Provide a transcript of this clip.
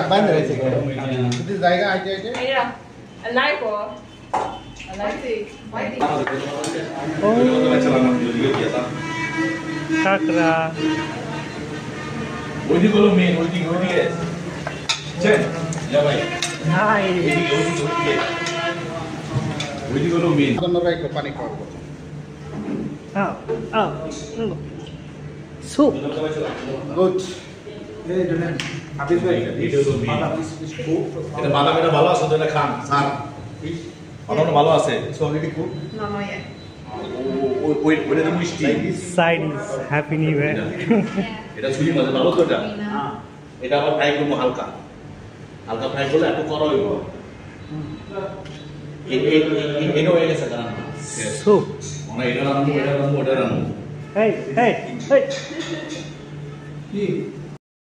Ban rồi chị. Itu জায়গা আইতে আইতে। Ayo, alive or alive? Kakra. ওইদিকে মেন ওইদিকে চেন যা ভাই Hai. ওইদিকে মেন Donora একটু পানি খাওয়াবো। Oh. Soup. Good. এই ধরেন হাফিজ ভাই এটা হলো মেন এটা বাদাম এটা ভালো আছে তো এটা খান স্যার অন্য ভালো আছে already cook. No, not yet. ওইটা তো মিষ্টি Side is Happy New Year. এটা ছুরি মাছ ভালো তো এটা এটা আবার ফ্রাই করবো হালকা হালকা ফ্রাই করলে একটু করো হইব এটা হয়ে গেছে কারণ Soup. মানে এটা রান্না ওটা রান্না Hey. কি